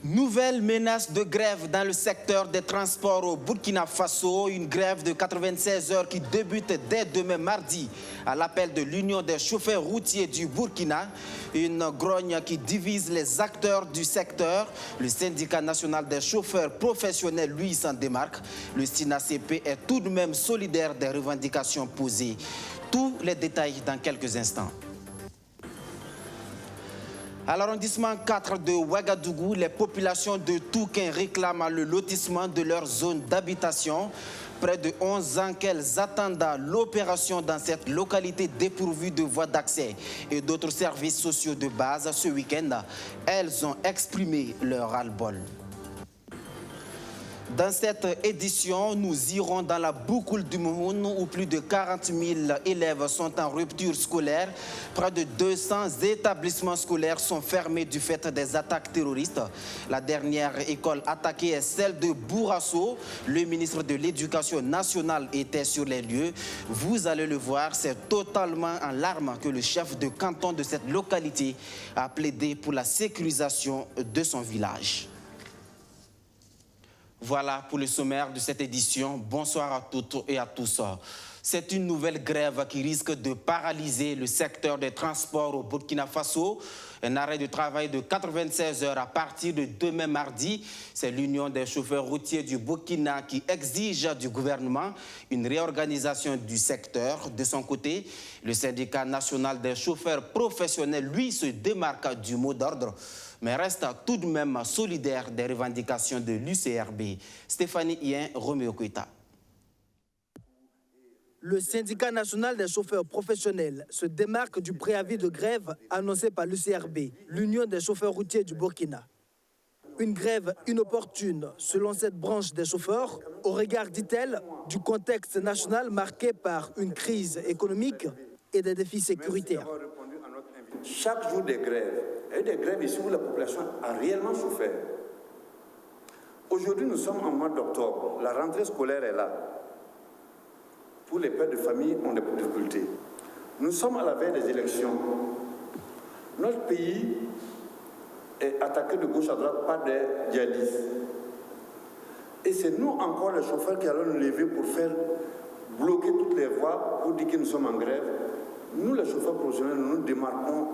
Nouvelle menace de grève dans le secteur des transports au Burkina Faso. Une grève de 96 heures qui débute dès demain mardi à l'appel de l'Union des chauffeurs routiers du Burkina. Une grogne qui divise les acteurs du secteur. Le syndicat national des chauffeurs professionnels, lui, s'en démarque. Le SINACP est tout de même solidaire des revendications posées. Tous les détails dans quelques instants. À l'arrondissement 4 de Ouagadougou, les populations de Touquin réclament le lotissement de leur zone d'habitation. Près de 11 ans qu'elles attendent l'opération dans cette localité dépourvue de voies d'accès et d'autres services sociaux de base. Ce week-end, elles ont exprimé leur ras-le-bol. Dans cette édition, nous irons dans la boucle du Mouhoun où plus de 40 000 élèves sont en rupture scolaire. Près de 200 établissements scolaires sont fermés du fait des attaques terroristes. La dernière école attaquée est celle de Bourasso. Le ministre de l'Éducation nationale était sur les lieux. Vous allez le voir, c'est totalement en larmes que le chef de canton de cette localité a plaidé pour la sécurisation de son village. Voilà pour le sommaire de cette édition. Bonsoir à toutes et à tous. C'est une nouvelle grève qui risque de paralyser le secteur des transports au Burkina Faso. Un arrêt de travail de 96 heures à partir de demain mardi. C'est l'Union des chauffeurs routiers du Burkina qui exige du gouvernement une réorganisation du secteur. De son côté, le syndicat national des chauffeurs professionnels, lui, se démarque du mot d'ordre, mais reste tout de même solidaire des revendications de l'UCRB. Stéphanie Hien, Roméo Koita. Le syndicat national des chauffeurs professionnels se démarque du préavis de grève annoncé par l'UCRB, l'Union des chauffeurs routiers du Burkina. Une grève inopportune, selon cette branche des chauffeurs, au regard, dit-elle, du contexte national marqué par une crise économique et des défis sécuritaires. Chaque jour des grèves, et des grèves ici où la population a réellement souffert. Aujourd'hui, nous sommes en mois d'octobre, la rentrée scolaire est là. Pour les pères de famille, on a des difficultés. Nous sommes à la veille des élections. Notre pays est attaqué de gauche à droite par des djihadistes. Et c'est nous encore, les chauffeurs, qui allons nous lever pour faire bloquer toutes les voies pour dire que nous sommes en grève. Nous, les chauffeurs professionnels, nous nous démarquons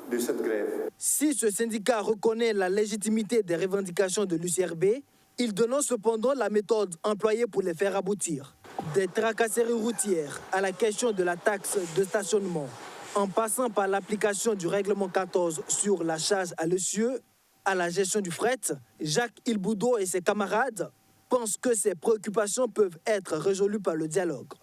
de cette grève. Si ce syndicat reconnaît la légitimité des revendications de l'UCRB, il dénonce cependant la méthode employée pour les faire aboutir. Des tracasseries routières à la question de la taxe de stationnement, en passant par l'application du règlement 14 sur la charge à l'essieu, à la gestion du fret, Jacques Ilboudo et ses camarades pensent que ces préoccupations peuvent être résolues par le dialogue.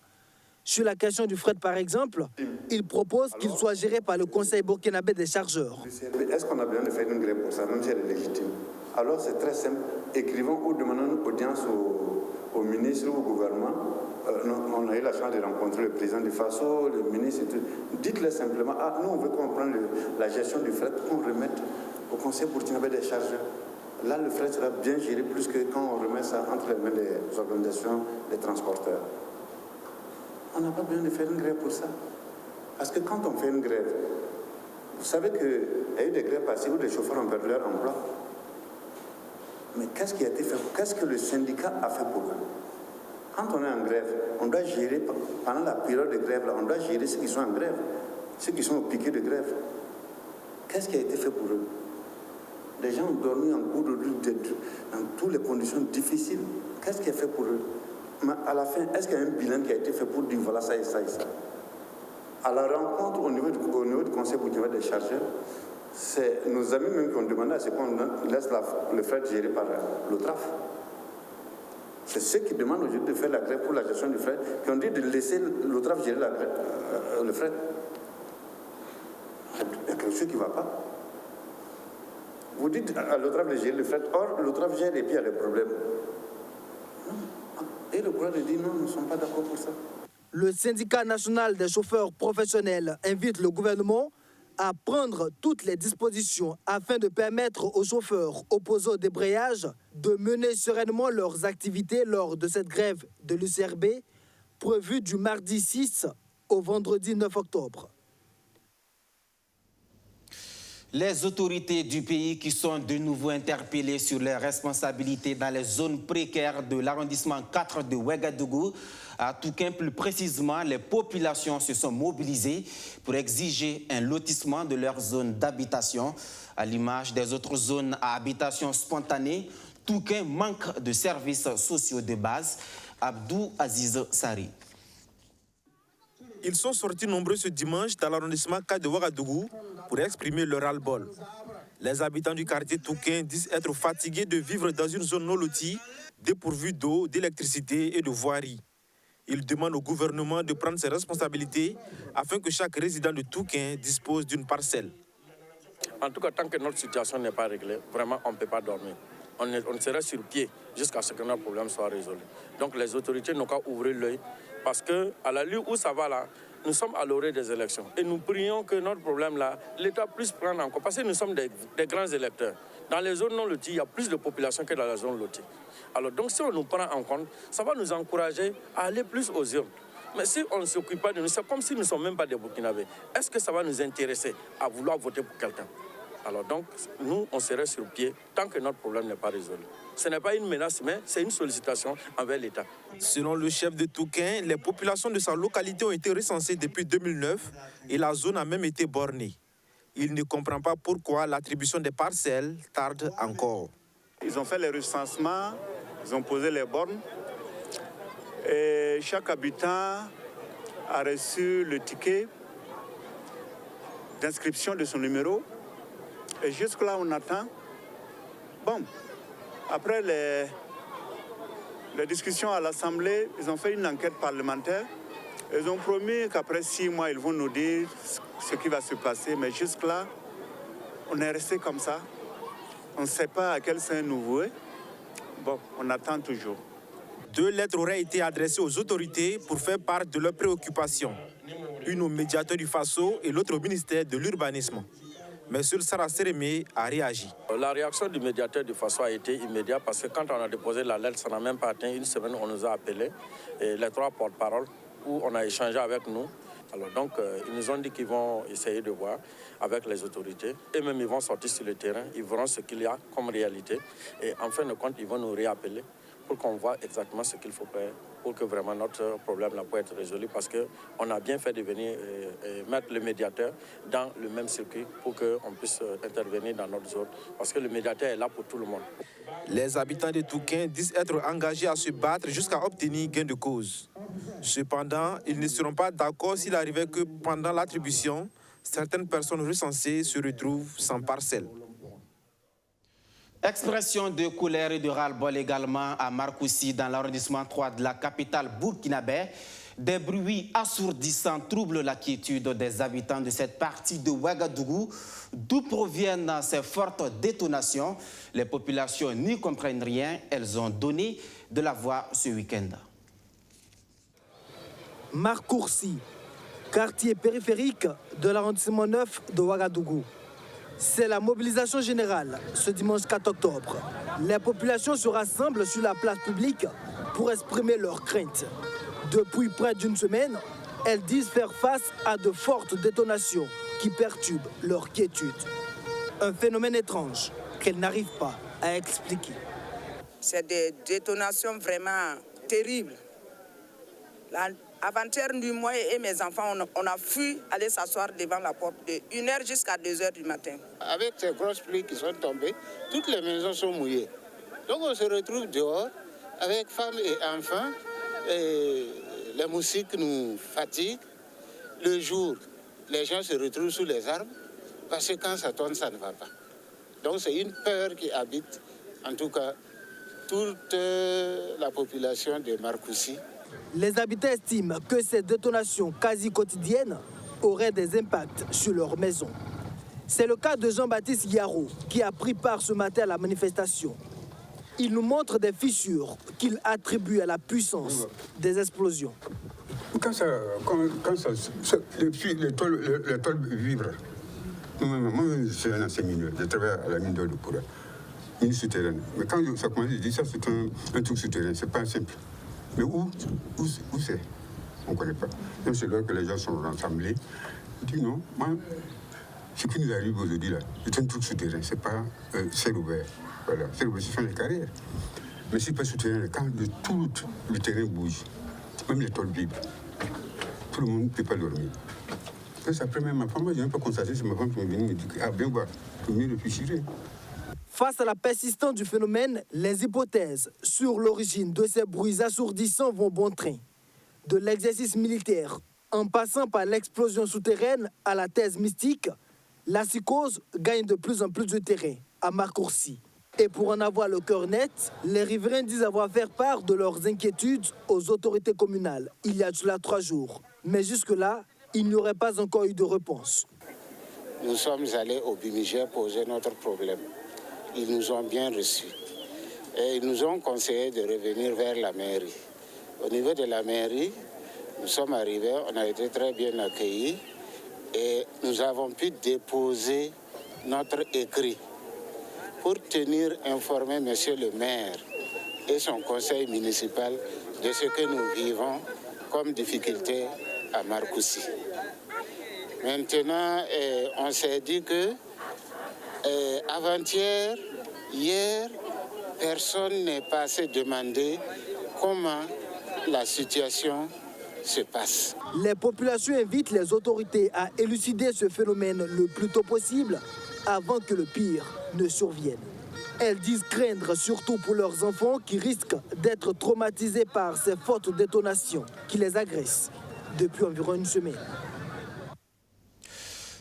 Sur la question du fret, par exemple, il propose qu'il soit géré par le Conseil burkinabé des chargeurs. Est-ce qu'on a besoin de faire une grève pour ça, même si elle est légitime? Alors c'est très simple. Écrivons ou demandons une audience au ministre ou au gouvernement. On a eu la chance de rencontrer le président du FASO, le ministre et tout. Dites-le simplement, ah, nous on veut qu'on prenne la gestion du fret, qu'on remette au Conseil burkinabé des chargeurs. Là, le fret sera bien géré plus que quand on remet ça entre les mains des organisations des transporteurs. On n'a pas besoin de faire une grève pour ça. Parce que quand on fait une grève, vous savez qu'il y a eu des grèves passées où les chauffeurs ont perdu leur emploi. Mais qu'est-ce qui a été fait? Qu'est-ce que le syndicat a fait pour eux? Quand on est en grève, on doit gérer, pendant la période de grève, là, on doit gérer ceux qui sont en grève, ceux qui sont au piquet de grève. Qu'est-ce qui a été fait pour eux? Les gens ont dormi en cours de rue dans toutes les conditions difficiles. Qu'est-ce qui est fait pour eux? Mais à la fin, est-ce qu'il y a un bilan qui a été fait pour dire voilà ça et ça et ça? À la rencontre au niveau du Conseil burkinabé des chargeurs, c'est nos amis même qui ont demandé à ce qu'on laisse le fret géré par l'OTRAF. C'est ceux qui demandent aujourd'hui de faire la grève pour la gestion du fret, qui ont dit de laisser l'OTRAF gérer le fret. Il y a quelque chose qui ne va pas. Vous dites à l'OTRAF de gérer le fret, or l'OTRAF gère et puis il y a des problèmes. Et le gouvernement dit non, nous ne sommes pas d'accord pour ça. Le syndicat national des chauffeurs professionnels invite le gouvernement à prendre toutes les dispositions afin de permettre aux chauffeurs opposés au débrayage de mener sereinement leurs activités lors de cette grève de l'UCRB prévue du mardi 6 au vendredi 9 octobre. Les autorités du pays qui sont de nouveau interpellées sur leurs responsabilités dans les zones précaires de l'arrondissement 4 de Ouagadougou. À Touquin, plus précisément, les populations se sont mobilisées pour exiger un lotissement de leur zone d'habitation. À l'image des autres zones à habitation spontanée, Touquin manque de services sociaux de base. Abdou Aziz Sari. Ils sont sortis nombreux ce dimanche dans l'arrondissement 4 de Ouagadougou pour exprimer leur ras-le-bol. Les habitants du quartier Touquin disent être fatigués de vivre dans une zone non lotie, dépourvue d'eau, d'électricité et de voirie. Ils demandent au gouvernement de prendre ses responsabilités afin que chaque résident de Touquin dispose d'une parcelle. En tout cas, tant que notre situation n'est pas réglée, vraiment, on ne peut pas dormir. On serait sur pied jusqu'à ce que notre problème soit résolu. Donc les autorités n'ont qu'à ouvrir l'œil parce qu'à l'allure où ça va là, nous sommes à l'orée des élections. Et nous prions que notre problème là, l'État puisse prendre en compte. Parce que nous sommes des grands électeurs. Dans les zones non loties, il y a plus de population que dans la zone lotie. Alors donc si on nous prend en compte, ça va nous encourager à aller plus aux urnes. Mais si on ne s'occupe pas de nous, c'est comme si nous ne sommes même pas des Burkinabés. Est-ce que ça va nous intéresser à vouloir voter pour quelqu'un? Alors donc, nous, on serait sur pied tant que notre problème n'est pas résolu. Ce n'est pas une menace, mais c'est une sollicitation envers l'État. Selon le chef de Touquin, les populations de sa localité ont été recensées depuis 2009 et la zone a même été bornée. Il ne comprend pas pourquoi l'attribution des parcelles tarde encore. Ils ont fait les recensements, ils ont posé les bornes et chaque habitant a reçu le ticket d'inscription de son numéro. Et jusque-là, on attend. Bon, après les discussions à l'Assemblée, ils ont fait une enquête parlementaire. Ils ont promis qu'après 6 mois, ils vont nous dire ce qui va se passer. Mais jusque-là, on est resté comme ça. On ne sait pas à quel sein nous vouer. Bon, on attend toujours. 2 lettres auraient été adressées aux autorités pour faire part de leurs préoccupations. Une au médiateur du Faso et l'autre au ministère de l'Urbanisme. Mais M. Sarah Sérémé a réagi. La réaction du médiateur du Faso a été immédiate parce que quand on a déposé la lettre, ça n'a même pas atteint une semaine, on nous a appelés, et les 3 porte-paroles, où on a échangé avec nous. Alors donc, ils nous ont dit qu'ils vont essayer de voir avec les autorités. Et même, ils vont sortir sur le terrain, ils verront ce qu'il y a comme réalité. Et en fin de compte, ils vont nous réappeler pour qu'on voit exactement ce qu'il faut faire pour que vraiment notre problème là puisse être résolu. Parce qu'on a bien fait de venir mettre le médiateur dans le même circuit pour qu'on puisse intervenir dans notre zone. Parce que le médiateur est là pour tout le monde. Les habitants de Touquin disent être engagés à se battre jusqu'à obtenir gain de cause. Cependant, ils ne seront pas d'accord s'il arrivait que pendant l'attribution, certaines personnes recensées se retrouvent sans parcelle. Expression de colère et de ras-le-bol également à Marcoussis, dans l'arrondissement 3 de la capitale burkinabé. Des bruits assourdissants troublent la quiétude des habitants de cette partie de Ouagadougou. D'où proviennent ces fortes détonations? Les populations n'y comprennent rien. Elles ont donné de la voix ce week-end. Marcoussis, quartier périphérique de l'arrondissement 9 de Ouagadougou. C'est la mobilisation générale ce dimanche 4 octobre. Les populations se rassemblent sur la place publique pour exprimer leurs craintes. Depuis près d'une semaine, elles disent faire face à de fortes détonations qui perturbent leur quiétude. Un phénomène étrange qu'elles n'arrivent pas à expliquer. C'est des détonations vraiment terribles. Avant-hier, moi et mes enfants, on a fui aller s'asseoir devant la porte de 1h jusqu'à 2h du matin. Avec ces grosses pluies qui sont tombées, toutes les maisons sont mouillées. Donc on se retrouve dehors avec femmes et enfants. Et les moustiques nous fatiguent. Le jour, les gens se retrouvent sous les arbres parce que quand ça tombe, ça ne va pas. Donc c'est une peur qui habite, en tout cas, toute la population de Marcoussis. Les habitants estiment que ces détonations quasi quotidiennes auraient des impacts sur leur maison. C'est le cas de Jean-Baptiste Yaro qui a pris part ce matin à la manifestation. Il nous montre des fissures qu'il attribue à la puissance des explosions. Quand les tôles vibrent, moi je suis un ancien mineur, je travaille à la mine d'or de Poura, mine souterraine. Mais quand ça commence, je dis ça c'est un truc souterrain, c'est pas simple. Mais où c'est? On ne connaît pas. Même c'est là que les gens sont rassemblés. Je dis non, moi, Ce qui nous arrive aujourd'hui, là, c'est un truc souterrain, c'est pas ciel ouvert. Voilà, ciel ouvert, ce sont les carrières. Mais c'est pas souterrain, quand tout le terrain bouge, même les tôles vibrent, tout le monde ne peut pas dormir. Donc, après, même ma femme, je n'ai pas constaté, c'est ma femme qui est venue me dire, ah, bien voir, il faut mieux réfléchir. Face à la persistance du phénomène, les hypothèses sur l'origine de ces bruits assourdissants vont bon train. De l'exercice militaire, en passant par l'explosion souterraine à la thèse mystique, la psychose gagne de plus en plus de terrain à Marcourcy. Et pour en avoir le cœur net, les riverains disent avoir fait part de leurs inquiétudes aux autorités communales il y a cela 3 jours. Mais jusque-là, il n'y aurait pas encore eu de réponse. Nous sommes allés au Bimigé poser notre problème. Ils nous ont bien reçus. Et ils nous ont conseillé de revenir vers la mairie. Au niveau de la mairie, nous sommes arrivés, on a été très bien accueillis et nous avons pu déposer notre écrit pour tenir informé monsieur le maire et son conseil municipal de ce que nous vivons comme difficulté à Marcourcy. Maintenant, on s'est dit que avant-hier, hier, personne n'est passé demander comment la situation se passe. Les populations invitent les autorités à élucider ce phénomène le plus tôt possible avant que le pire ne survienne. Elles disent craindre surtout pour leurs enfants qui risquent d'être traumatisés par ces fortes détonations qui les agressent depuis environ une semaine.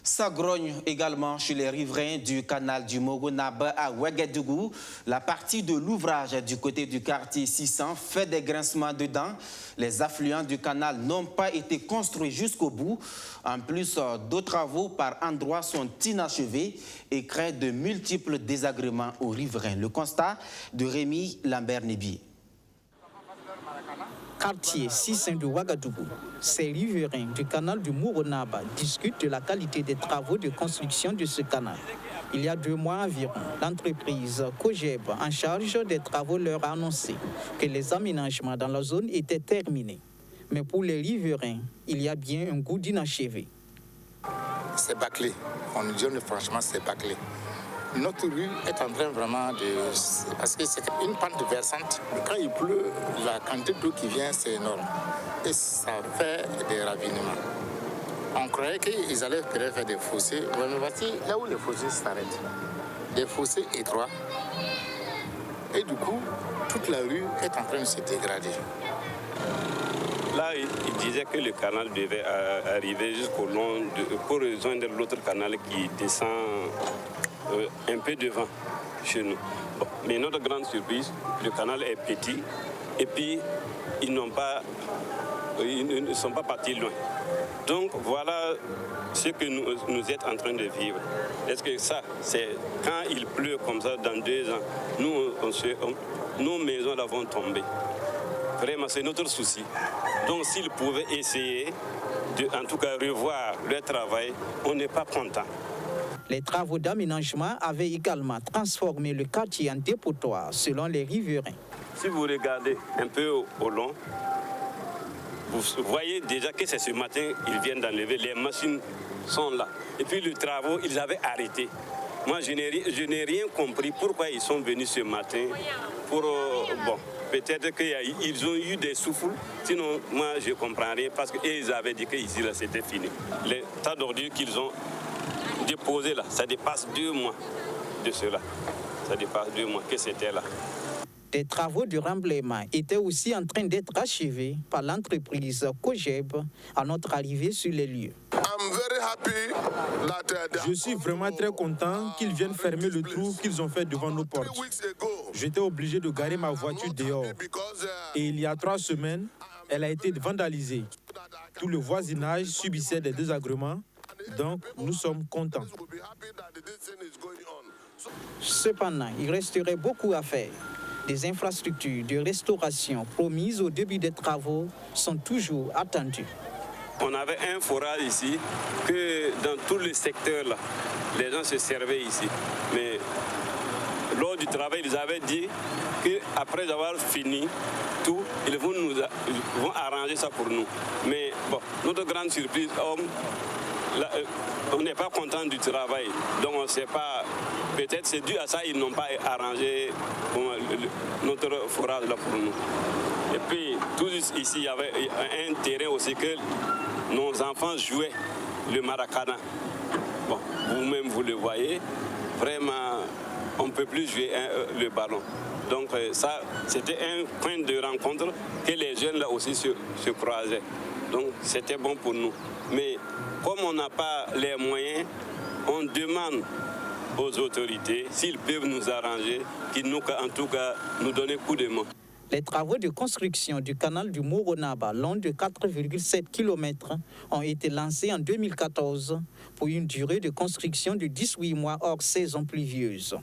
Ça grogne également chez les riverains du canal du Mogonaba à Ouagadougou. La partie de l'ouvrage du côté du quartier 600 fait des grincements dedans. Les affluents du canal n'ont pas été construits jusqu'au bout. En plus, d'autres travaux par endroits sont inachevés et créent de multiples désagréments aux riverains. Le constat de Rémi Lambert-Nébier. Quartier 600 de Ouagadougou, ces riverains du canal du Moronaba discutent de la qualité des travaux de construction de ce canal. Il y a 2 mois environ, l'entreprise Cogeb en charge des travaux leur a annoncé que les aménagements dans la zone étaient terminés. Mais pour les riverains, il y a bien un goût d'inachevé. C'est bâclé. On nous dit franchement, c'est bâclé. Notre rue est en train vraiment de... Parce que c'est une pente versante. Quand il pleut, la quantité d'eau qui vient, c'est énorme. Et ça fait des ravinements. On croyait qu'ils allaient faire des fossés. Mais voici là où les fossés s'arrêtent. Des fossés étroits. Et du coup, toute la rue est en train de se dégrader. Là, il disait que le canal devait arriver jusqu'au long pour rejoindre l'autre canal qui descend un peu devant chez nous. Bon, mais notre grande surprise, le canal est petit et puis ils ne sont pas partis loin. Donc voilà ce que nous êtes en train de vivre. Est-ce que ça, c'est quand il pleut comme ça dans 2 ans, nos maisons là vont tomber. Vraiment, c'est notre souci. Donc s'ils pouvaient essayer de, en tout cas, revoir leur travail, on n'est pas content. Les travaux d'aménagement avaient également transformé le quartier en dépotoir, selon les riverains. Si vous regardez un peu au long, vous voyez déjà que c'est ce matin qu'ils viennent d'enlever. Les machines sont là. Et puis les travaux, ils avaient arrêté. Moi, je n'ai rien compris pourquoi ils sont venus ce matin pour... bon, peut-être qu'ils ont eu des souffles. Sinon, moi, je ne comprends rien parce qu'ils avaient dit qu'ici, là, c'était fini. Les tas d'ordures qu'ils ont déposé là, ça dépasse 2 mois de cela. Ça dépasse 2 mois que c'était là. Des travaux de remblaiement étaient aussi en train d'être achevés par l'entreprise Cogeb à notre arrivée sur les lieux. Je suis vraiment très content qu'ils viennent fermer le trou qu'ils ont fait devant nos portes. J'étais obligé de garer ma voiture dehors. Et il y a 3 semaines, elle a été vandalisée. Tout le voisinage subissait des désagréments. Donc, nous sommes contents. Cependant, il resterait beaucoup à faire. Des infrastructures de restauration promises au début des travaux sont toujours attendues. On avait un forage ici, que dans tous les secteurs, là, les gens se servaient ici. Mais lors du travail, ils avaient dit qu'après avoir fini tout, ils vont arranger ça pour nous. Mais bon, notre grande surprise, on n'est pas content du travail. Donc on ne sait pas, peut-être c'est dû à ça, ils n'ont pas arrangé notre forage là pour nous. Et puis, tout ici, il y avait un terrain aussi que nos enfants jouaient, le maracana. Bon, vous-même, vous le voyez, vraiment, on ne peut plus jouer le ballon. Donc ça, c'était un point de rencontre que les jeunes là aussi se croisaient. Donc c'était bon pour nous. Mais comme on n'a pas les moyens, on demande aux autorités s'ils peuvent nous arranger, qu'ils nous, en tout cas, nous donnent coup de main. Les travaux de construction du canal du Moronaba, long de 4,7 km, ont été lancés en 2014 pour une durée de construction de 18 mois hors saison pluvieuse.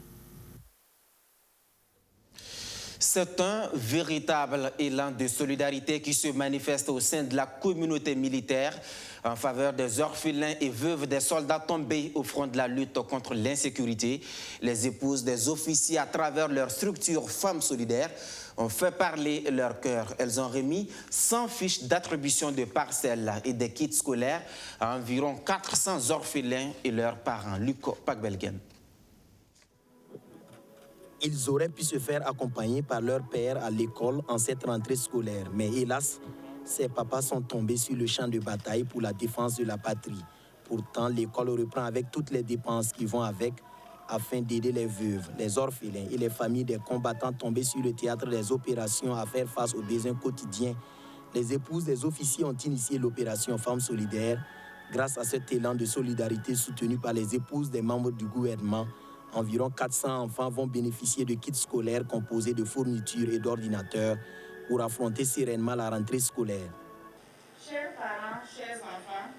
C'est un véritable élan de solidarité qui se manifeste au sein de la communauté militaire en faveur des orphelins et veuves des soldats tombés au front de la lutte contre l'insécurité. Les épouses des officiers, à travers leur structure Femmes Solidaires, ont fait parler leur cœur. Elles ont remis 100 fiches d'attribution de parcelles et des kits scolaires à environ 400 orphelins et leurs parents. Luco Pakbelgen. Ils auraient pu se faire accompagner par leur père à l'école en cette rentrée scolaire. Mais hélas, ces papas sont tombés sur le champ de bataille pour la défense de la patrie. Pourtant, l'école reprend avec toutes les dépenses qui vont avec afin d'aider les veuves, les orphelins et les familles des combattants tombés sur le théâtre des opérations à faire face aux besoins quotidiens. Les épouses des officiers ont initié l'opération Femmes Solidaires. Grâce à cet élan de solidarité soutenu par les épouses des membres du gouvernement, environ 400 enfants vont bénéficier de kits scolaires composés de fournitures et d'ordinateurs pour affronter sereinement la rentrée scolaire. Chers parents, chers enfants,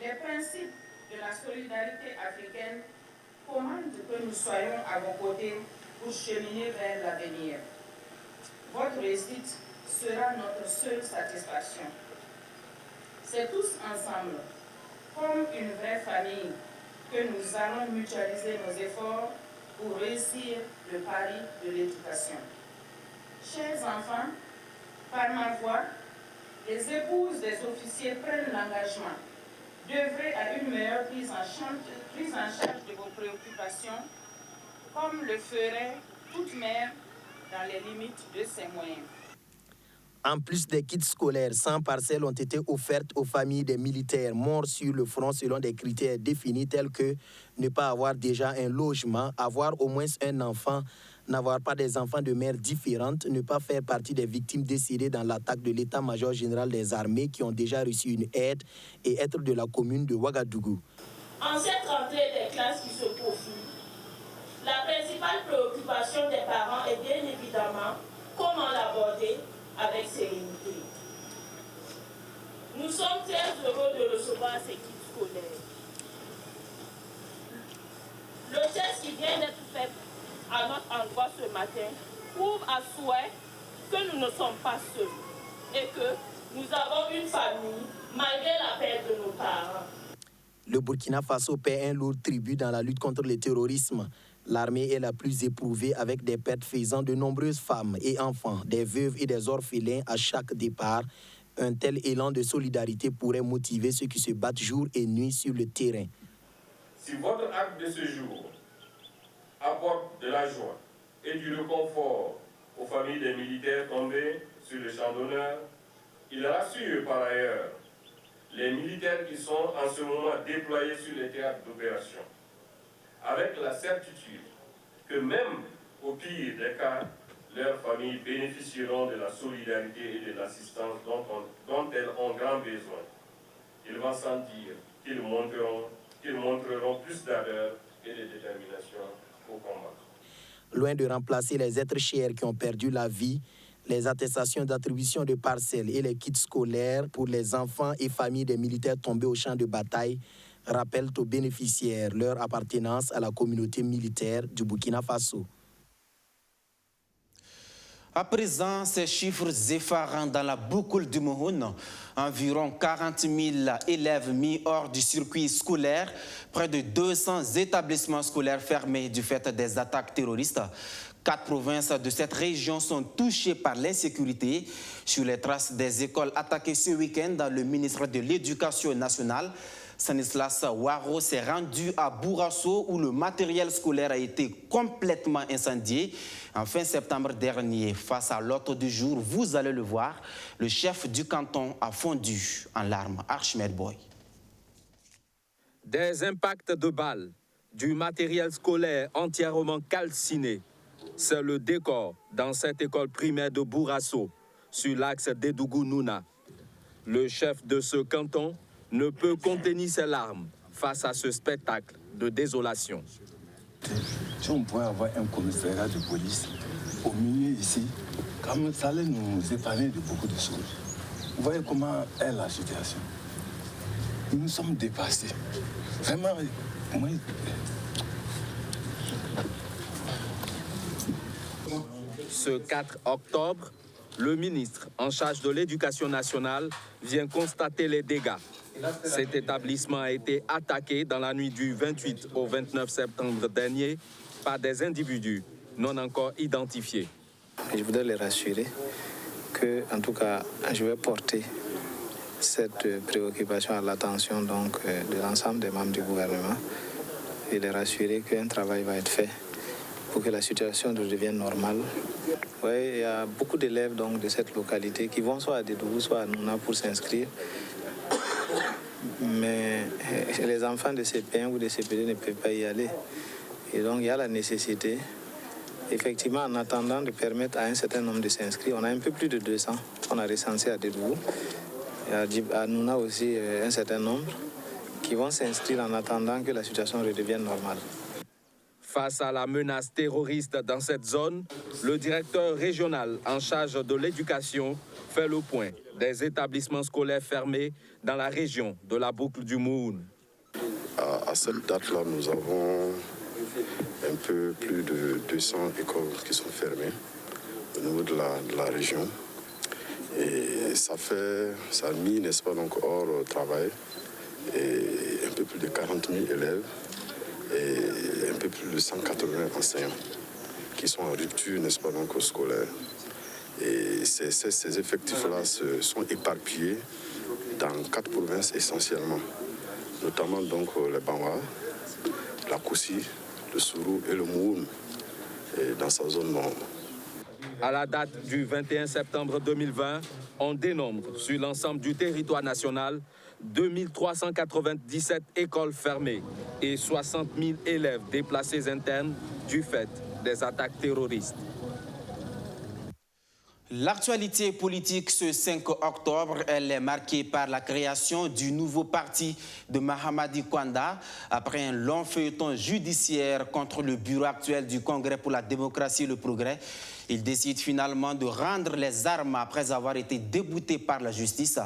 les principes de la solidarité africaine commandent que nous soyons à vos côtés pour cheminer vers l'avenir. Votre réussite sera notre seule satisfaction. C'est tous ensemble, comme une vraie famille, que nous allons mutualiser nos efforts pour réussir le pari de l'éducation. Chers enfants, par ma voix, les épouses des officiers prennent l'engagement d'œuvrer à une meilleure prise en charge de vos préoccupations, comme le ferait toute mère dans les limites de ses moyens. En plus des kits scolaires, 100 parcelles ont été offertes aux familles des militaires morts sur le front selon des critères définis tels que ne pas avoir déjà un logement, avoir au moins un enfant, n'avoir pas des enfants de mères différentes, ne pas faire partie des victimes décédées dans l'attaque de l'état-major général des armées qui ont déjà reçu une aide et être de la commune de Ouagadougou. En cette rentrée des classes qui se profilent, la principale préoccupation des parents est bien évidemment comment l'aborder avec sérénité. Nous sommes très heureux de recevoir ces kits scolaires. Le geste qui vient d'être fait à notre endroit ce matin prouve à souhait que nous ne sommes pas seuls et que nous avons une famille malgré la perte de nos parents. Le Burkina Faso paie un lourd tribut dans la lutte contre le terrorisme. L'armée est la plus éprouvée avec des pertes faisant de nombreuses femmes et enfants, des veuves et des orphelins à chaque départ. Un tel élan de solidarité pourrait motiver ceux qui se battent jour et nuit sur le terrain. Si votre acte de ce jour apporte de la joie et du réconfort aux familles des militaires tombés sur le champ d'honneur, il rassure par ailleurs les militaires qui sont en ce moment déployés sur les théâtres d'opération, avec la certitude que même au pire des cas, leurs familles bénéficieront de la solidarité et de l'assistance dont elles ont grand besoin. Ils vont sentir qu'ils montreront plus d'ardeur et de détermination au combat. Loin de remplacer les êtres chers qui ont perdu la vie, les attestations d'attribution de parcelles et les kits scolaires pour les enfants et familles des militaires tombés au champ de bataille rappellent aux bénéficiaires leur appartenance à la communauté militaire du Burkina Faso. À présent, ces chiffres effarants dans la boucle du Mohun, environ 40 000 élèves mis hors du circuit scolaire, près de 200 établissements scolaires fermés du fait des attaques terroristes. 4 provinces de cette région sont touchées par l'insécurité. Sur les traces des écoles attaquées ce week-end, le ministre de l'Éducation nationale Stanislas Waro s'est rendu à Bourasso où le matériel scolaire a été complètement incendié en fin septembre dernier. Face à l'ordre du jour, vous allez le voir, le chef du canton a fondu en larmes. Archimède Boy. Des impacts de balles, du matériel scolaire entièrement calciné. C'est le décor dans cette école primaire de Bourasso, sur l'axe d'Edougou-Nouna. Le chef de ce canton ne peut contenir ses larmes face à ce spectacle de désolation. Si on pouvait avoir un commissariat de police au milieu ici, comme ça allait nous épargner de beaucoup de choses. Vous voyez comment est la situation. Nous sommes dépassés. Vraiment, moi... Ce 4 octobre, le ministre en charge de l'Éducation nationale vient constater les dégâts. Cet établissement a été attaqué dans la nuit du 28 au 29 septembre dernier par des individus non encore identifiés. Je voudrais les rassurer que, en tout cas, je vais porter cette préoccupation à l'attention de l'ensemble des membres du gouvernement et les rassurer qu'un travail va être fait pour que la situation redevienne normale. Oui, il y a beaucoup d'élèves de cette localité qui vont soit à Dédougou, soit à Nouna pour s'inscrire. Mais les enfants de CP1 ou de CP2 ne peuvent pas y aller. Et donc il y a la nécessité, effectivement, en attendant de permettre à un certain nombre de s'inscrire. On a un peu plus de 200 qu'on a recensés à Dédougou. Et à Nouna aussi un certain nombre qui vont s'inscrire en attendant que la situation redevienne normale. Face à la menace terroriste dans cette zone, le directeur régional en charge de l'éducation fait le point des établissements scolaires fermés dans la région de la boucle du Moun. À cette date-là, nous avons un peu plus de 200 écoles qui sont fermées au niveau de la région. Et ça a mis, n'est-ce pas, donc hors travail, et un peu plus de 40 000 élèves et un peu plus de 180 enseignants qui sont en rupture, n'est-ce pas, donc scolaire. Et ces effectifs-là sont éparpillés dans 4 provinces essentiellement, notamment donc le Banwa, la Koussi, le Sourou et le Moun, et dans sa zone nord. À la date du 21 septembre 2020, on dénombre sur l'ensemble du territoire national 2397 écoles fermées et 60 000 élèves déplacés internes du fait des attaques terroristes. L'actualité politique ce 5 octobre, elle est marquée par la création du nouveau parti de Mahamadi Kwanda après un long feuilleton judiciaire contre le bureau actuel du Congrès pour la démocratie et le progrès. Il décide finalement de rendre les armes après avoir été débouté par la justice.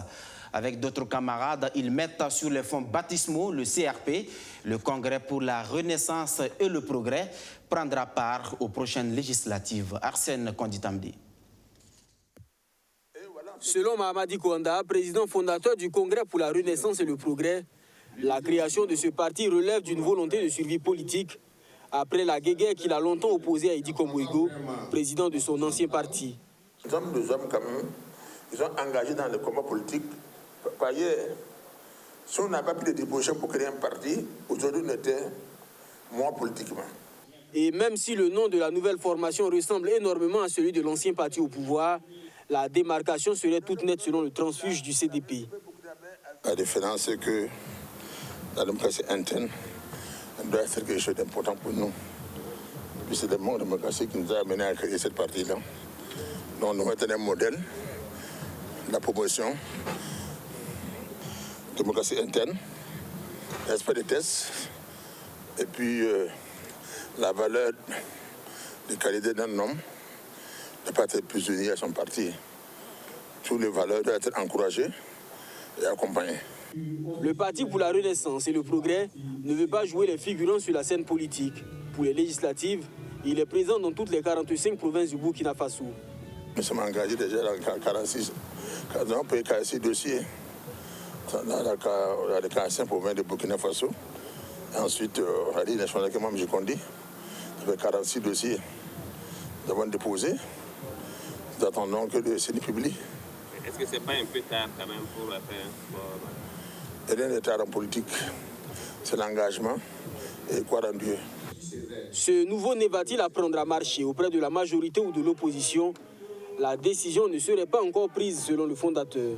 Avec d'autres camarades, ils mettent sur les fonds baptismaux le CRP. Le Congrès pour la renaissance et le progrès prendra part aux prochaines législatives. Arsène Konditamdi. Selon Mahamadi Kwanda, président fondateur du Congrès pour la Renaissance et le Progrès, la création de ce parti relève d'une volonté de survie politique après la guéguerre qu'il a longtemps opposée à Idi Kombouego, président de son ancien parti. Nous sommes des hommes quand même, ils sont engagés dans le combat politique. Par ailleurs, si on n'a pas pris de déposition pour créer un parti, aujourd'hui on était moins politiquement. Et même si le nom de la nouvelle formation ressemble énormément à celui de l'ancien parti au pouvoir, la démarcation serait toute nette selon le transfuge du CDP. La différence, c'est que la démocratie interne doit être quelque chose d'important pour nous. Puis c'est le manque de démocratie qui nous a amené à créer cette partie-là. Donc nous mettons un modèle, la promotion, démocratie interne, respect des tests, et puis la valeur de qualité d'un homme. Ne pas être prisonnier à son parti. Toutes les valeurs doivent être encouragées et accompagnées. Le Parti pour la Renaissance et le Progrès ne veut pas jouer les figurants sur la scène politique. Pour les législatives, il est présent dans toutes les 45 provinces du Burkina Faso. Nous sommes engagés déjà dans 46. Nous avons payé 46 dossiers dans les 45 provinces du Burkina Faso. Et ensuite, on a dit national que moi, je conduis. Il y avait 46 dossiers. Nous avons déposé. Nous attendons que le CNI publie. Est-ce que ce n'est pas un peu tard quand même pour faire un sport? Et rien n'est tard en politique. C'est l'engagement et croire en Dieu. Ce nouveau nez va-t-il apprendre à marcher auprès de la majorité ou de l'opposition? La décision ne serait pas encore prise selon le fondateur.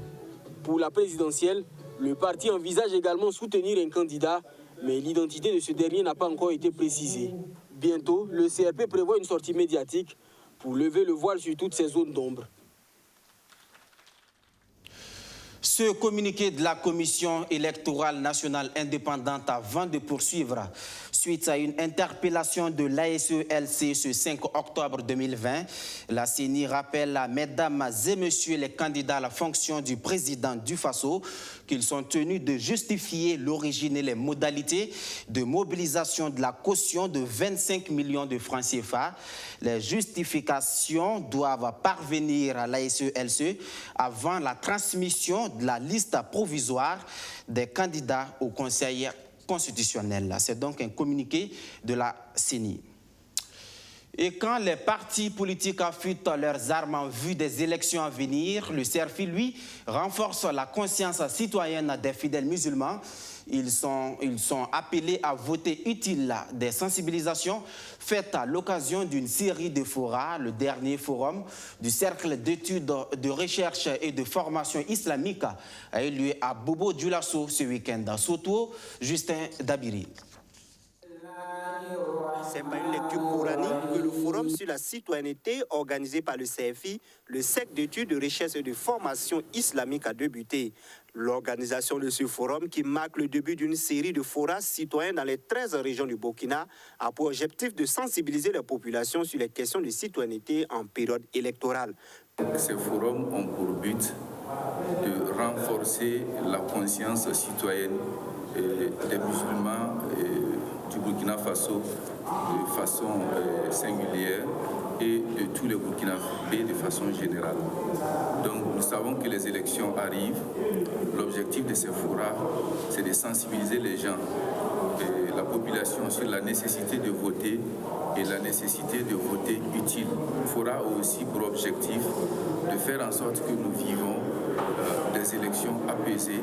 Pour la présidentielle, le parti envisage également soutenir un candidat, mais l'identité de ce dernier n'a pas encore été précisée. Bientôt, le CRP prévoit une sortie médiatique pour lever le voile sur toutes ces zones d'ombre. Ce communiqué de la Commission électorale nationale indépendante avant de poursuivre suite à une interpellation de l'ASE-LC ce 5 octobre 2020. La CENI rappelle à mesdames et messieurs les candidats à la fonction du président du FASO qu'ils sont tenus de justifier l'origine et les modalités de mobilisation de la caution de 25 millions de francs CFA. Les justifications doivent parvenir à l'ASE-LC avant la transmission de la liste provisoire des candidats au Conseil constitutionnel. C'est donc un communiqué de la CENI. Et quand les partis politiques affûtent leurs armes en vue des élections à venir, le CRFI, lui, renforce la conscience citoyenne des fidèles musulmans. Ils sont appelés à voter utile des sensibilisations faites à l'occasion d'une série de forats, le dernier forum du Cercle d'études, de recherche et de formation islamique a eu lieu à Bobo Dioulasso ce week-end. Soto, Justin Dabiri. C'est par une lecture coranique que le Forum sur la citoyenneté organisé par le CFI, le Cercle d'études, de recherche et de formation islamique a débuté. L'organisation de ce forum, qui marque le début d'une série de forats citoyens dans les 13 régions du Burkina, a pour objectif de sensibiliser la population sur les questions de citoyenneté en période électorale. Ces forums ont pour but de renforcer la conscience citoyenne des musulmans du Burkina Faso de façon singulière et de tous les Burkinabés de façon générale. Donc nous savons que les élections arrivent. L'objectif de ces forats, c'est de sensibiliser les gens et la population sur la nécessité de voter et la nécessité de voter utile. Le forat a aussi pour objectif de faire en sorte que nous vivons des élections apaisées,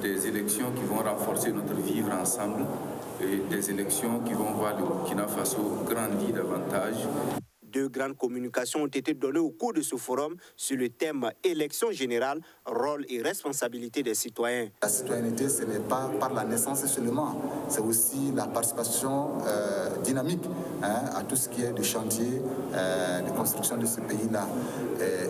des élections qui vont renforcer notre vivre ensemble et des élections qui vont voir le Burkina Faso grandir davantage. Deux grandes communications ont été données au cours de ce forum sur le thème élection générale, rôle et responsabilité des citoyens. La citoyenneté, ce n'est pas par la naissance seulement, c'est aussi la participation dynamique à tout ce qui est de chantier, de construction de ce pays-là.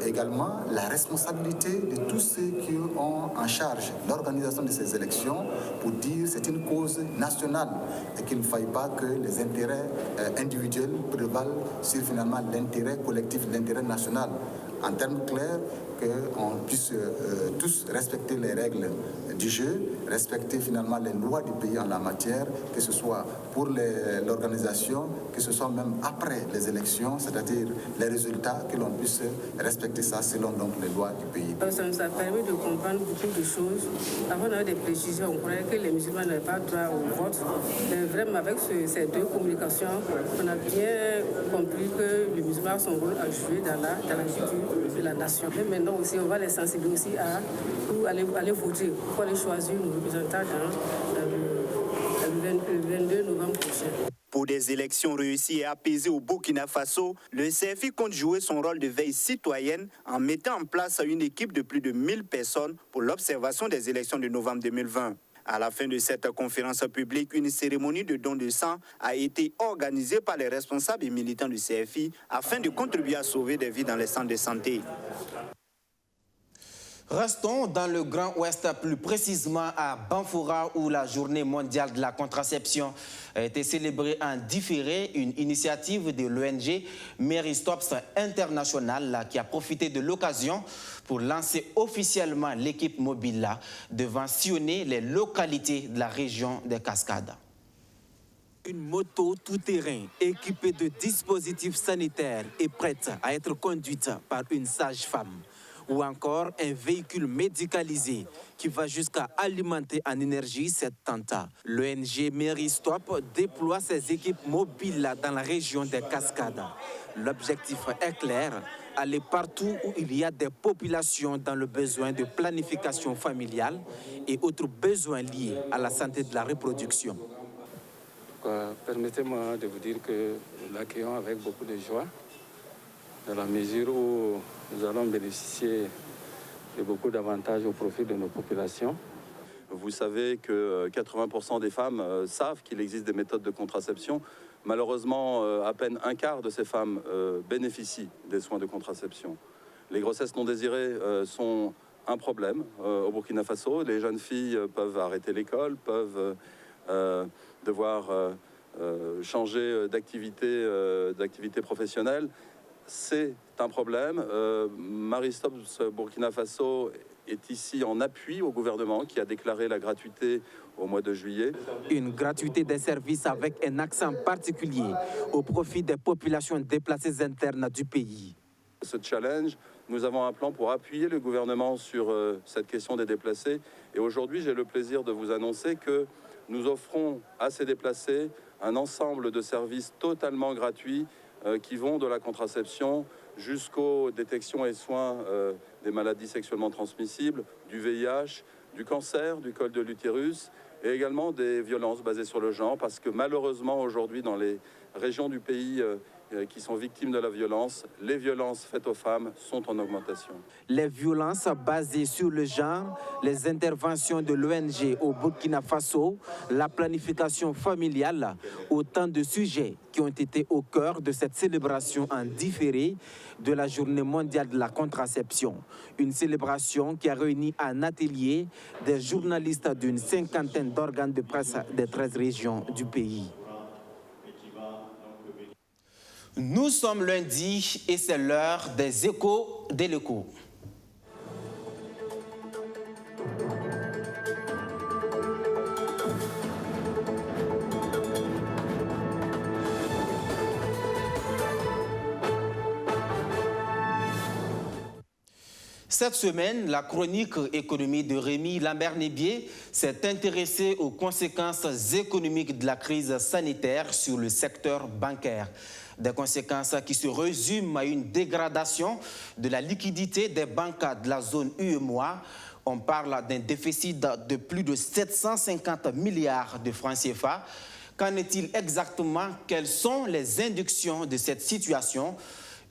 Également, la responsabilité de tous ceux qui ont en charge l'organisation de ces élections pour dire que c'est une cause nationale et qu'il ne faille pas que les intérêts individuels prévalent sur finalement l'intérêt collectif, l'intérêt national. En termes clairs, qu'on puisse tous respecter les règles du jeu, respecter finalement les lois du pays en la matière, que ce soit pour l'organisation, que ce soit même après les élections, c'est-à-dire les résultats, que l'on puisse respecter ça selon donc les lois du pays. Ça nous a permis de comprendre beaucoup de choses. Avant, on avait des précisions, on croyait que les musulmans n'avaient pas droit au vote. Mais vraiment, avec ces deux communications, on a bien compris que les musulmans ont son rôle à jouer dans la culture de la nation. Et maintenant aussi, on va les sensibiliser aussi à aller voter, pour aller choisir nos représentants le 22 novembre prochain. Pour des élections réussies et apaisées au Burkina Faso, le CFI compte jouer son rôle de veille citoyenne en mettant en place une équipe de plus de 1000 personnes pour l'observation des élections de novembre 2020. À la fin de cette conférence publique, une cérémonie de don de sang a été organisée par les responsables et militants du CFI afin de contribuer à sauver des vies dans les centres de santé. Restons dans le Grand Ouest, plus précisément à Banfoura, où la journée mondiale de la contraception a été célébrée en différé, une initiative de l'ONG Mary Stops International qui a profité de l'occasion pour lancer officiellement l'équipe mobile devant sillonner les localités de la région des Cascades. Une moto tout-terrain équipée de dispositifs sanitaires et prête à être conduite par une sage-femme. Ou encore un véhicule médicalisé qui va jusqu'à alimenter en énergie cette tente. L'ONG Mary Stop déploie ses équipes mobiles dans la région des Cascades. L'objectif est clair, aller partout où il y a des populations dans le besoin de planification familiale et autres besoins liés à la santé de la reproduction. Permettez-moi de vous dire que nous l'accueillons avec beaucoup de joie, dans la mesure où nous allons bénéficier de beaucoup d'avantages au profit de nos populations. Vous savez que 80% des femmes savent qu'il existe des méthodes de contraception. Malheureusement, à peine un quart de ces femmes bénéficient des soins de contraception. Les grossesses non désirées sont un problème au Burkina Faso. Les jeunes filles peuvent arrêter l'école, peuvent devoir changer d'activité professionnelle. C'est un problème. Marie-Stops Burkina Faso est ici en appui au gouvernement qui a déclaré la gratuité au mois de juillet. Une gratuité des services avec un accent particulier au profit des populations déplacées internes du pays. Ce challenge, nous avons un plan pour appuyer le gouvernement sur cette question des déplacés. Et aujourd'hui, j'ai le plaisir de vous annoncer que nous offrons à ces déplacés un ensemble de services totalement gratuits qui vont de la contraception jusqu'aux détections et soins des maladies sexuellement transmissibles, du VIH, du cancer, du col de l'utérus et également des violences basées sur le genre, parce que malheureusement aujourd'hui dans les régions du pays qui sont victimes de la violence, les violences faites aux femmes sont en augmentation. Les violences basées sur le genre, les interventions de l'ONG au Burkina Faso, la planification familiale, autant de sujets qui ont été au cœur de cette célébration en différé de la Journée mondiale de la contraception. Une célébration qui a réuni en atelier des journalistes d'une 50aine d'organes de presse des 13 régions du pays. Nous sommes lundi et c'est l'heure des échos de l'écho. Cette semaine, la chronique économie de Rémi Lambert-Nébier s'est intéressée aux conséquences économiques de la crise sanitaire sur le secteur bancaire. Des conséquences qui se résument à une dégradation de la liquidité des banques de la zone UEMOA. On parle d'un déficit de plus de 750 milliards de francs CFA. Qu'en est-il exactement? Quelles sont les inductions de cette situation?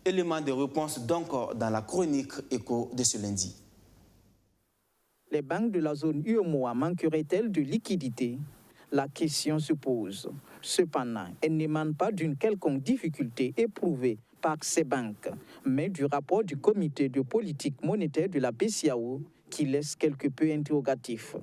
Élément de réponse donc dans la chronique éco de ce lundi. Les banques de la zone UEMOA manqueraient-elles de liquidité? La question se pose. Cependant, elle n'émane pas d'une quelconque difficulté éprouvée par ces banques, mais du rapport du comité de politique monétaire de la BCEAO qui laisse quelque peu interrogatif.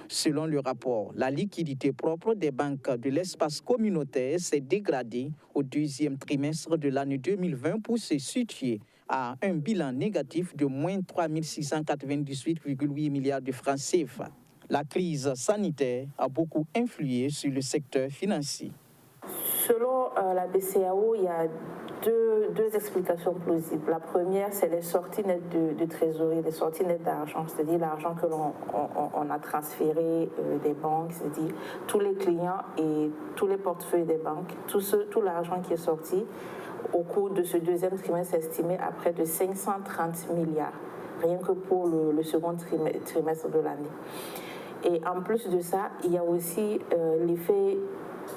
Selon le rapport, la liquidité propre des banques de l'espace communautaire s'est dégradée au deuxième trimestre de l'année 2020 pour se situer à un bilan négatif de moins 3 698,8 milliards de francs CFA. La crise sanitaire a beaucoup influé sur le secteur financier. Selon la BCEAO, il y a deux explications plausibles. La première, c'est les sorties nettes de trésorerie, les sorties nettes d'argent, c'est-à-dire l'argent que l'on a transféré des banques, c'est-à-dire tous les clients et tous les portefeuilles des banques, tout l'argent qui est sorti au cours de ce deuxième trimestre estimé à près de 530 milliards, rien que pour le second trimestre de l'année. Et en plus de ça, il y a aussi l'effet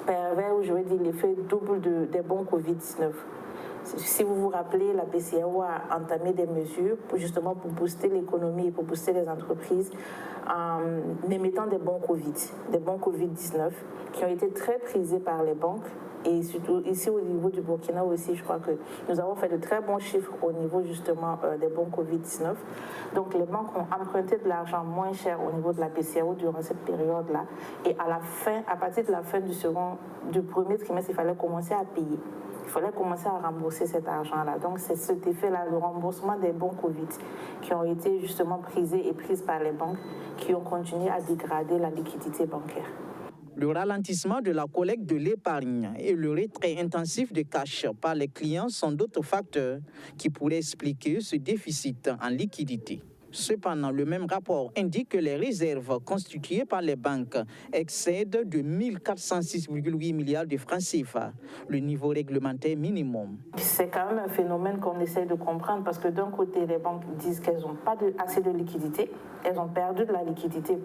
pervers, ou je vais dire l'effet double des bons Covid-19. Si vous vous rappelez, la BCEAO a entamé des mesures pour booster l'économie et pour booster les entreprises en émettant des bons Covid-19 qui ont été très prisés par les banques. Et surtout ici au niveau du Burkina aussi, je crois que nous avons fait de très bons chiffres au niveau justement des bons Covid-19. Donc les banques ont emprunté de l'argent moins cher au niveau de la BCEAO durant cette période-là. Et à partir de la fin du premier trimestre, il fallait commencer à payer. Il fallait commencer à rembourser cet argent-là. Donc c'est cet effet-là, le remboursement des bons Covid qui ont été justement prisés et prises par les banques qui ont continué à dégrader la liquidité bancaire. Le ralentissement de la collecte de l'épargne et le retrait intensif de cash par les clients sont d'autres facteurs qui pourraient expliquer ce déficit en liquidité. Cependant, le même rapport indique que les réserves constituées par les banques excèdent de 1406,8 milliards de francs CFA, le niveau réglementaire minimum. C'est quand même un phénomène qu'on essaie de comprendre parce que d'un côté, les banques disent qu'elles n'ont pas assez de liquidité. Elles ont perdu de la liquidité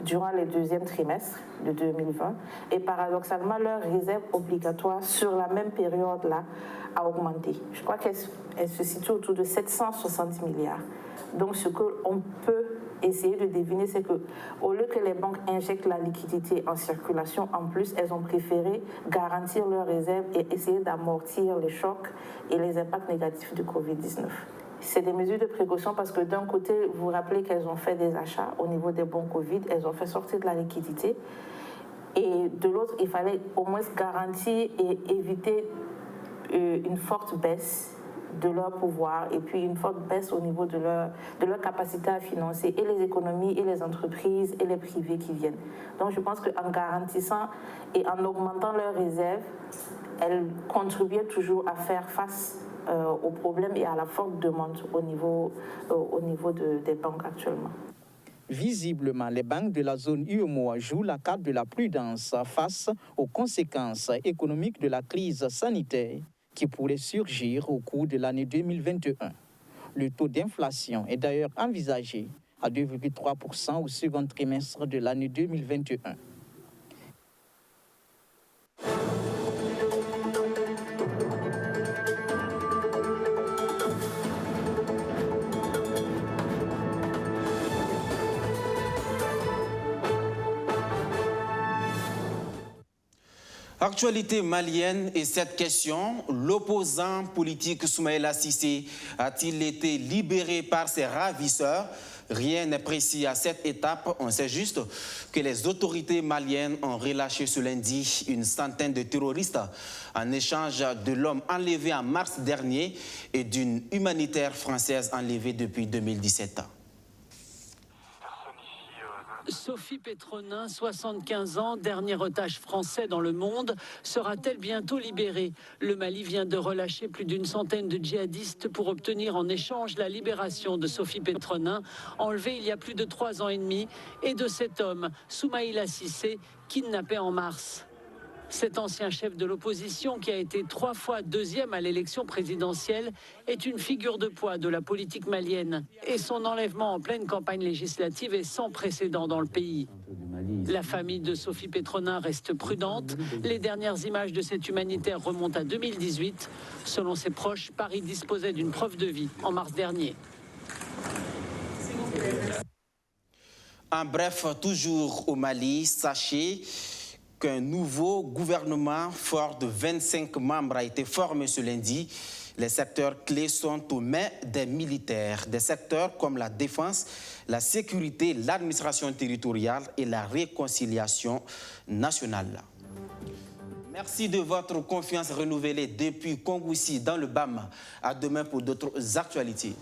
durant les deuxièmes trimestres de 2020. Et paradoxalement, leur réserve obligatoire sur la même période-là a augmenté. Je crois qu'elle se situe autour de 760 milliards. Donc, ce qu'on peut essayer de deviner, c'est qu'au lieu que les banques injectent la liquidité en circulation, en plus, elles ont préféré garantir leurs réserves et essayer d'amortir les chocs et les impacts négatifs du Covid-19. C'est des mesures de précaution parce que d'un côté, vous vous rappelez qu'elles ont fait des achats au niveau des bons Covid, elles ont fait sortir de la liquidité. Et de l'autre, il fallait au moins garantir et éviter une forte baisse de leur pouvoir et puis une forte baisse au niveau de leur capacité à financer et les économies et les entreprises et les privés qui viennent. Donc je pense qu'en garantissant et en augmentant leurs réserves, elles contribuaient toujours à faire face aux problèmes et à la forte demande au niveau des banques actuellement. Visiblement, les banques de la zone UEMOA jouent la carte de la prudence face aux conséquences économiques de la crise sanitaire qui pourrait surgir au cours de l'année 2021. Le taux d'inflation est d'ailleurs envisagé à 2,3% au second trimestre de l'année 2021. Actualité malienne et cette question, l'opposant politique Soumaïla Cissé a-t-il été libéré par ses ravisseurs? Rien n'est précis à cette étape. On sait juste que les autorités maliennes ont relâché ce lundi une centaine de terroristes en échange de l'homme enlevé en mars dernier et d'une humanitaire française enlevée depuis 2017. Sophie Pétronin, 75 ans, dernier otage français dans le monde, sera-t-elle bientôt libérée? Le Mali vient de relâcher plus d'une centaine de djihadistes pour obtenir en échange la libération de Sophie Pétronin, enlevée il y a plus de 3 ans et demi, et de cet homme, Soumaïla Cissé, kidnappé en mars. Cet ancien chef de l'opposition, qui a été 3 fois deuxième à l'élection présidentielle, est une figure de poids de la politique malienne. Et son enlèvement en pleine campagne législative est sans précédent dans le pays. La famille de Sophie Pétronin reste prudente. Les dernières images de cet humanitaire remontent à 2018. Selon ses proches, Paris disposait d'une preuve de vie en mars dernier. En bref, toujours au Mali, sachez qu'un nouveau gouvernement fort de 25 membres a été formé ce lundi. Les secteurs clés sont aux mains des militaires. Des secteurs comme la défense, la sécurité, l'administration territoriale et la réconciliation nationale. Merci de votre confiance renouvelée depuis Kongoussi dans le BAM. À demain pour d'autres actualités.